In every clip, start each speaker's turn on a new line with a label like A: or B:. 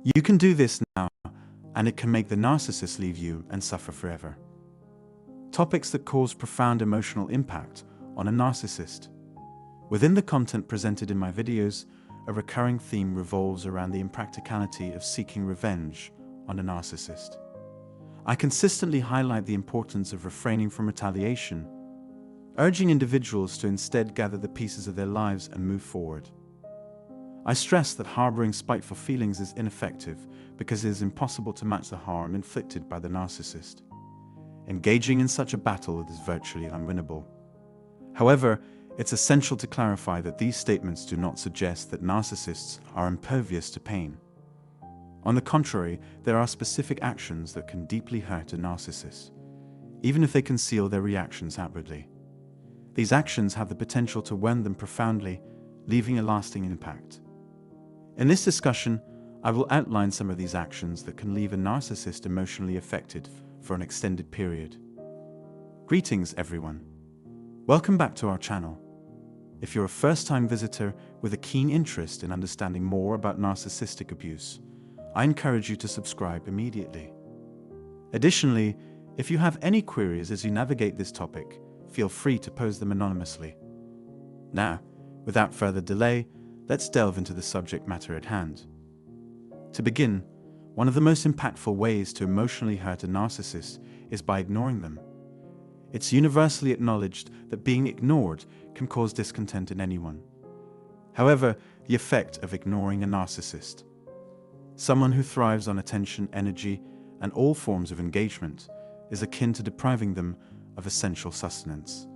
A: You can do this now, and it can make the narcissist leave you and suffer forever. Topics that cause profound emotional impact on a narcissist. Within the content presented in my videos, a recurring theme revolves around the impracticality of seeking revenge on a narcissist. I consistently highlight the importance of refraining from retaliation, urging individuals to instead gather the pieces of their lives and move forward. I stress that harboring spiteful feelings is ineffective because it is impossible to match the harm inflicted by the narcissist. Engaging in such a battle is virtually unwinnable. However, it's essential to clarify that these statements do not suggest that narcissists are impervious to pain. On the contrary, there are specific actions that can deeply hurt a narcissist, even if they conceal their reactions outwardly. These actions have the potential to wound them profoundly, leaving a lasting impact. In this discussion, I will outline some of these actions that can leave a narcissist emotionally affected for an extended period. Greetings, everyone. Welcome back to our channel. If you're a first-time visitor with a keen interest in understanding more about narcissistic abuse, I encourage you to subscribe immediately. Additionally, if you have any queries as you navigate this topic, feel free to pose them anonymously. Now, without further delay, let's delve into the subject matter at hand. To begin, one of the most impactful ways to emotionally hurt a narcissist is by ignoring them. It's universally acknowledged that being ignored can cause discontent in anyone. However, the effect of ignoring a narcissist, someone who thrives on attention, energy, and all forms of engagement, is akin to depriving them of essential sustenance.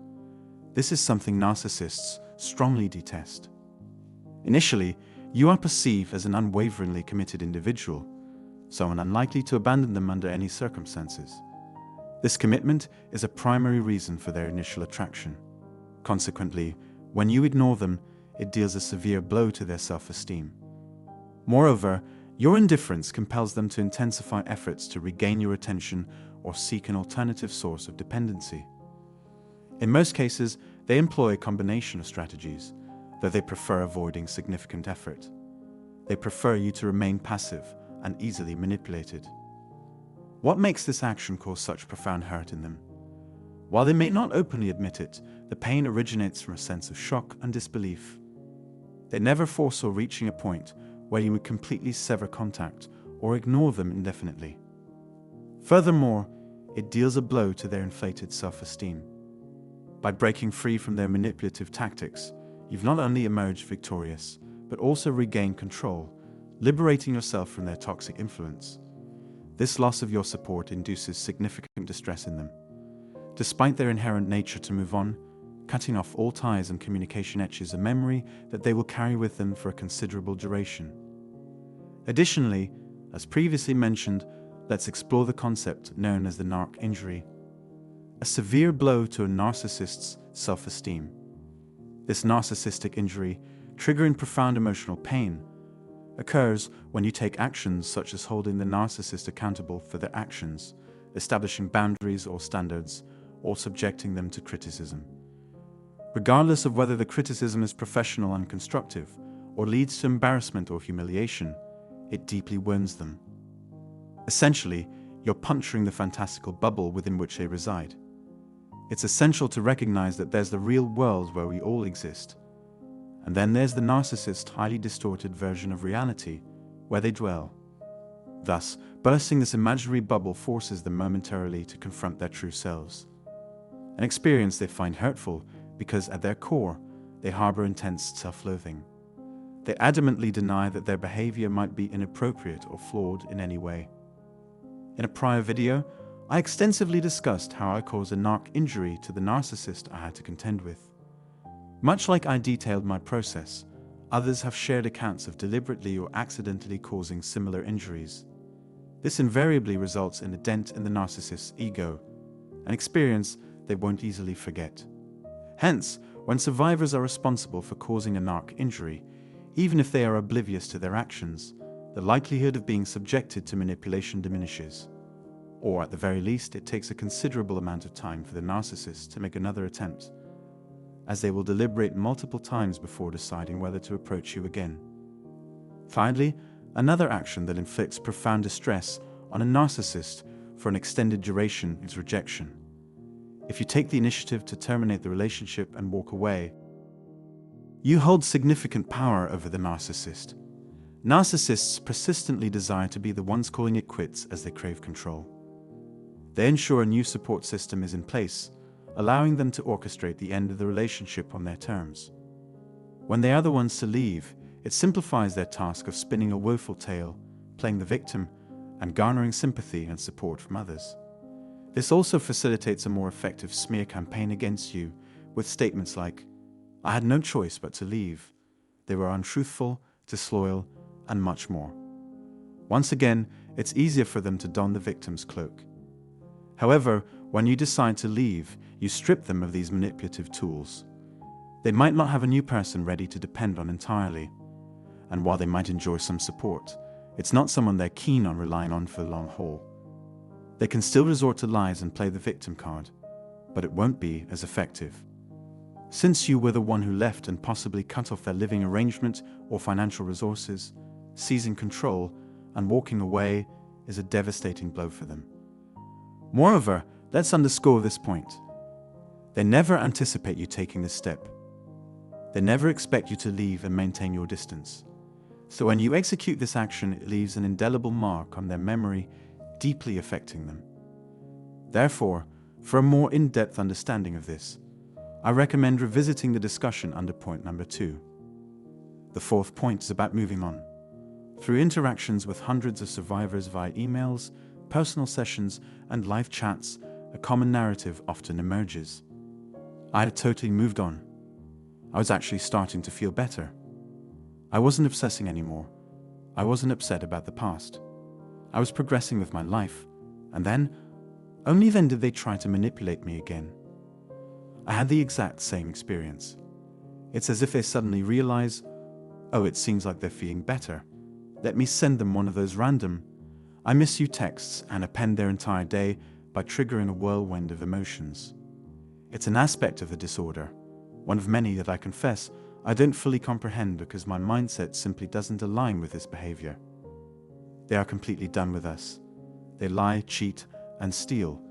A: This is something narcissists strongly detest. Initially, you are perceived as an unwaveringly committed individual, someone unlikely to abandon them under any circumstances. This commitment is a primary reason for their initial attraction. Consequently, when you ignore them, it deals a severe blow to their self-esteem. Moreover, your indifference compels them to intensify efforts to regain your attention or seek an alternative source of dependency. In most cases, they employ a combination of strategies, though they prefer avoiding significant effort. They prefer you to remain passive and easily manipulated. What makes this action cause such profound hurt in them? While they may not openly admit it, the pain originates from a sense of shock and disbelief. They never foresaw reaching a point where you would completely sever contact or ignore them indefinitely. Furthermore, it deals a blow to their inflated self-esteem. By breaking free from their manipulative tactics, you've not only emerged victorious, but also regained control, liberating yourself from their toxic influence. This loss of your support induces significant distress in them. Despite their inherent nature to move on, cutting off all ties and communication etches a memory that they will carry with them for a considerable duration. Additionally, as previously mentioned, let's explore the concept known as the narc injury, a severe blow to a narcissist's self-esteem. This narcissistic injury, triggering profound emotional pain, occurs when you take actions such as holding the narcissist accountable for their actions, establishing boundaries or standards, or subjecting them to criticism. Regardless of whether the criticism is professional and constructive, or leads to embarrassment or humiliation, it deeply wounds them. Essentially, you're puncturing the fantastical bubble within which they reside. It's essential to recognize that there's the real world where we all exist, and then there's the narcissist's highly distorted version of reality, where they dwell. Thus, bursting this imaginary bubble forces them momentarily to confront their true selves, an experience they find hurtful because at their core, they harbor intense self-loathing. They adamantly deny that their behavior might be inappropriate or flawed in any way. In a prior video, I extensively discussed how I caused a narc injury to the narcissist I had to contend with. Much like I detailed my process, others have shared accounts of deliberately or accidentally causing similar injuries. This invariably results in a dent in the narcissist's ego, an experience they won't easily forget. Hence, when survivors are responsible for causing a narc injury, even if they are oblivious to their actions, the likelihood of being subjected to manipulation diminishes. Or at the very least, it takes a considerable amount of time for the narcissist to make another attempt, as they will deliberate multiple times before deciding whether to approach you again. Finally, Another action that inflicts profound distress on a narcissist for an extended duration is rejection. If you take the initiative to terminate the relationship and walk away, you hold significant power over the narcissist. Narcissists persistently desire to be the ones calling it quits as they crave control. They ensure a new support system is in place, allowing them to orchestrate the end of the relationship on their terms. When they are the ones to leave, it simplifies their task of spinning a woeful tale, playing the victim, and garnering sympathy and support from others. This also facilitates a more effective smear campaign against you, with statements like, "I had no choice but to leave. They were untruthful, disloyal, and much more." Once again, it's easier for them to don the victim's cloak. However, when you decide to leave, you strip them of these manipulative tools. They might not have a new person ready to depend on entirely, and while they might enjoy some support, it's not someone they're keen on relying on for the long haul. They can still resort to lies and play the victim card, but it won't be as effective. Since you were the one who left and possibly cut off their living arrangement or financial resources, seizing control and walking away is a devastating blow for them. Moreover, let's underscore this point. They never anticipate you taking this step. They never expect you to leave and maintain your distance. So when you execute this action, it leaves an indelible mark on their memory, deeply affecting them. Therefore, for a more in-depth understanding of this, I recommend revisiting the discussion under point number 2. The fourth point is about moving on. Through interactions with hundreds of survivors via emails, personal sessions, and live chats, a common narrative often emerges. I had totally moved on. I was actually starting to feel better. I wasn't obsessing anymore. I wasn't upset about the past. I was progressing with my life, and then, only then did they try to manipulate me again. I had the exact same experience. It's as if they suddenly realize, oh, it seems like they're feeling better. Let me send them one of those random, "I miss you" texts and append their entire day by triggering a whirlwind of emotions. It's an aspect of the disorder, one of many that I confess I don't fully comprehend because my mindset simply doesn't align with this behavior. They are completely done with us. They lie, cheat, and steal.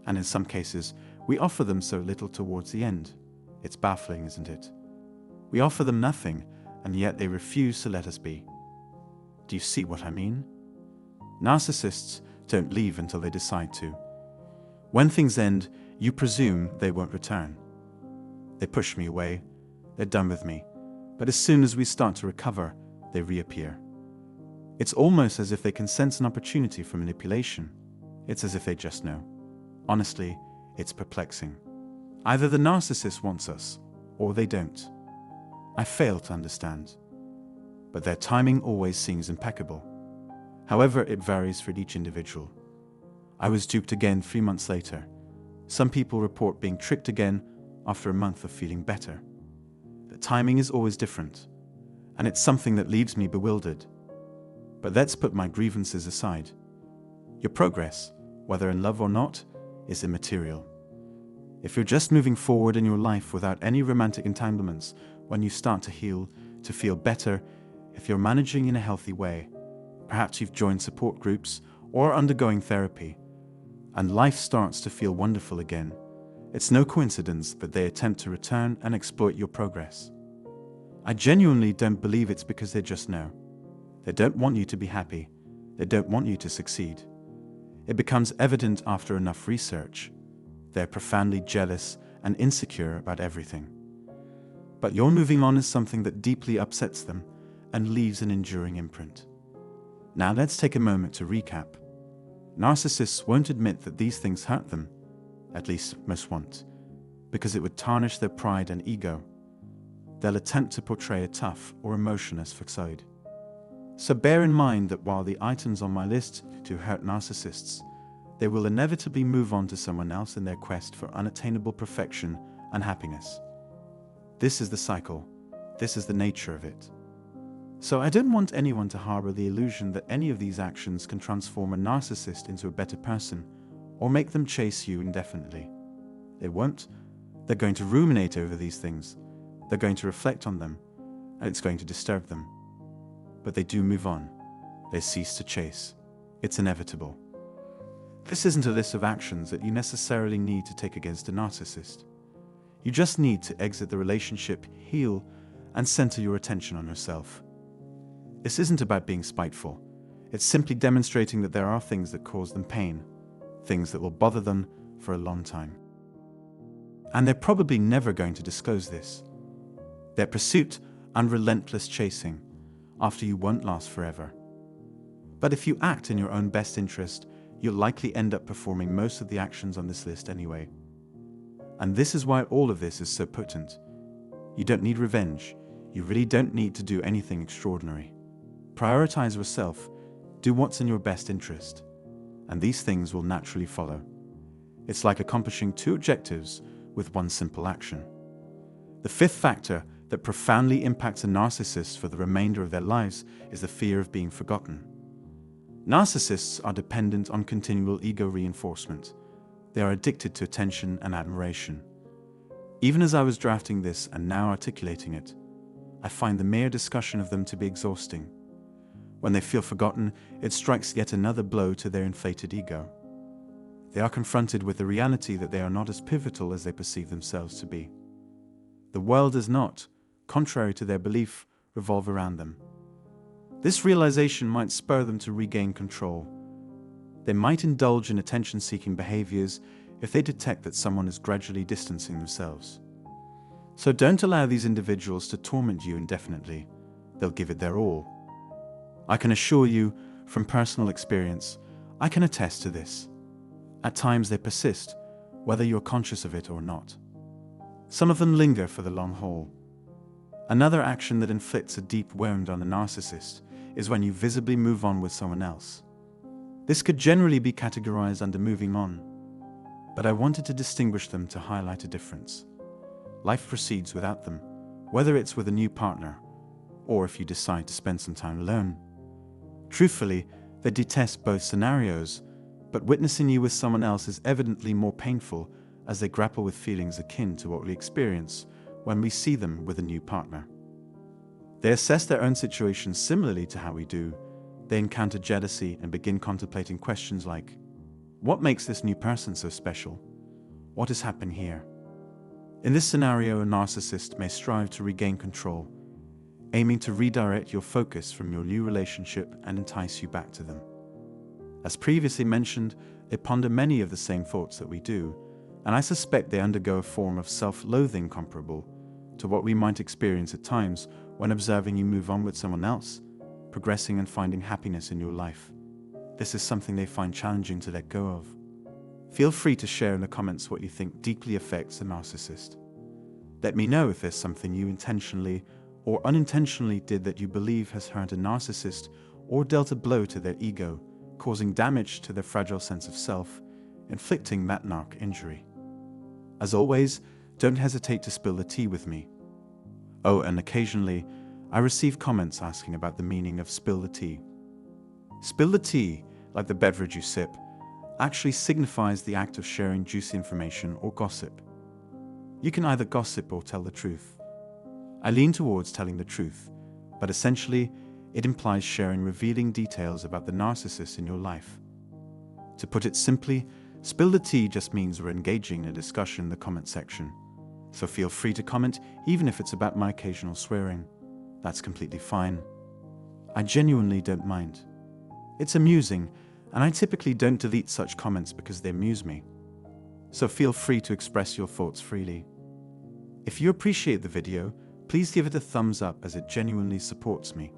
A: And in some cases, we offer them so little towards the end. It's baffling, isn't it? We offer them nothing, and yet they refuse to let us be. Do you see what I mean? Narcissists don't leave until they decide to. When things end, you presume they won't return. They push me away. They're done with me. But as soon as we start to recover, they reappear. It's almost as if they can sense an opportunity for manipulation. It's as if they just know. Honestly, it's perplexing. Either the narcissist wants us, or they don't. I fail to understand. But their timing always seems impeccable. However, it varies for each individual. I was duped again 3 months later. Some people report being tricked again after a month of feeling better. The timing is always different, and it's something that leaves me bewildered. But let's put my grievances aside. Your progress, whether in love or not, is immaterial. If you're just moving forward in your life without any romantic entanglements, when you start to heal, to feel better, if you're managing in a healthy way, perhaps you've joined support groups or undergoing therapy, and life starts to feel wonderful again, it's no coincidence that they attempt to return and exploit your progress. I genuinely don't believe it's because they just know. They don't want you to be happy. They don't want you to succeed. It becomes evident after enough research. They're profoundly jealous and insecure about everything. But your moving on is something that deeply upsets them and leaves an enduring imprint. Now let's take a moment to recap. Narcissists won't admit that these things hurt them, at least most won't, because it would tarnish their pride and ego. They'll attempt to portray a tough or emotionless facade. So bear in mind that while the items on my list to hurt narcissists, they will inevitably move on to someone else in their quest for unattainable perfection and happiness. This is the cycle. This is the nature of it. So I don't want anyone to harbor the illusion that any of these actions can transform a narcissist into a better person or make them chase you indefinitely. They won't. They're going to ruminate over these things. They're going to reflect on them, and it's going to disturb them. But they do move on. they cease to chase. It's inevitable. This isn't a list of actions that you necessarily need to take against a narcissist. You just need to exit the relationship, heal, and center your attention on yourself. This isn't about being spiteful. It's simply demonstrating that there are things that cause them pain, things that will bother them for a long time. And they're probably never going to disclose this. Their pursuit and relentless chasing after you won't last forever. But if you act in your own best interest, you'll likely end up performing most of the actions on this list anyway. And this is why all of this is so potent. You don't need revenge. You really don't need to do anything extraordinary. Prioritize yourself. Do what's in your best interest. And these things will naturally follow. It's like accomplishing two objectives with one simple action. The fifth factor that profoundly impacts a narcissist for the remainder of their lives is the fear of being forgotten. Narcissists are dependent on continual ego reinforcement. They are addicted to attention and admiration. Even as I was drafting this and now articulating it, I find the mere discussion of them to be exhausting. When they feel forgotten, it strikes yet another blow to their inflated ego. They are confronted with the reality that they are not as pivotal as they perceive themselves to be. The world does not, contrary to their belief, revolve around them. This realization might spur them to regain control. They might indulge in attention-seeking behaviors if they detect that someone is gradually distancing themselves. So don't allow these individuals to torment you indefinitely. They'll give it their all. I can assure you, from personal experience, I can attest to this. At times they persist, whether you're conscious of it or not. Some of them linger for the long haul. Another action that inflicts a deep wound on a narcissist is when you visibly move on with someone else. This could generally be categorized under moving on, but I wanted to distinguish them to highlight a difference. Life proceeds without them, whether it's with a new partner, or if you decide to spend some time alone. Truthfully, they detest both scenarios, but witnessing you with someone else is evidently more painful as they grapple with feelings akin to what we experience when we see them with a new partner. They assess their own situation similarly to how we do. They encounter jealousy and begin contemplating questions like, what makes this new person so special? What has happened here? In this scenario, a narcissist may strive to regain control, aiming to redirect your focus from your new relationship and entice you back to them. As previously mentioned, they ponder many of the same thoughts that we do, and I suspect they undergo a form of self-loathing comparable to what we might experience at times when observing you move on with someone else, progressing and finding happiness in your life. This is something they find challenging to let go of. Feel free to share in the comments what you think deeply affects a narcissist. Let me know if there's something you intentionally or unintentionally did that you believe has hurt a narcissist or dealt a blow to their ego, causing damage to their fragile sense of self, inflicting that narc injury. As always, don't hesitate to spill the tea with me. Oh, and occasionally, I receive comments asking about the meaning of spill the tea. Spill the tea, like the beverage you sip, actually signifies the act of sharing juicy information or gossip. You can either gossip or tell the truth. I lean towards telling the truth, but essentially, it implies sharing revealing details about the narcissist in your life. To put it simply, spill the tea just means we're engaging in a discussion in the comment section. So feel free to comment, even if it's about my occasional swearing. That's completely fine. I genuinely don't mind. It's amusing, and I typically don't delete such comments because they amuse me. So feel free to express your thoughts freely. If you appreciate the video, please give it a thumbs up as it genuinely supports me.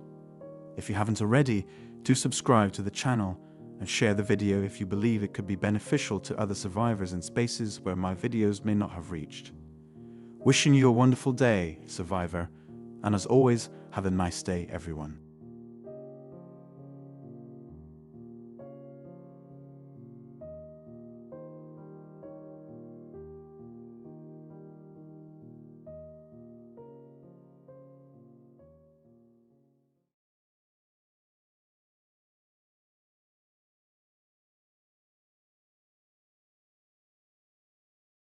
A: If you haven't already, do subscribe to the channel and share the video if you believe it could be beneficial to other survivors in spaces where my videos may not have reached. Wishing you a wonderful day, survivor, and as always, have a nice day, everyone.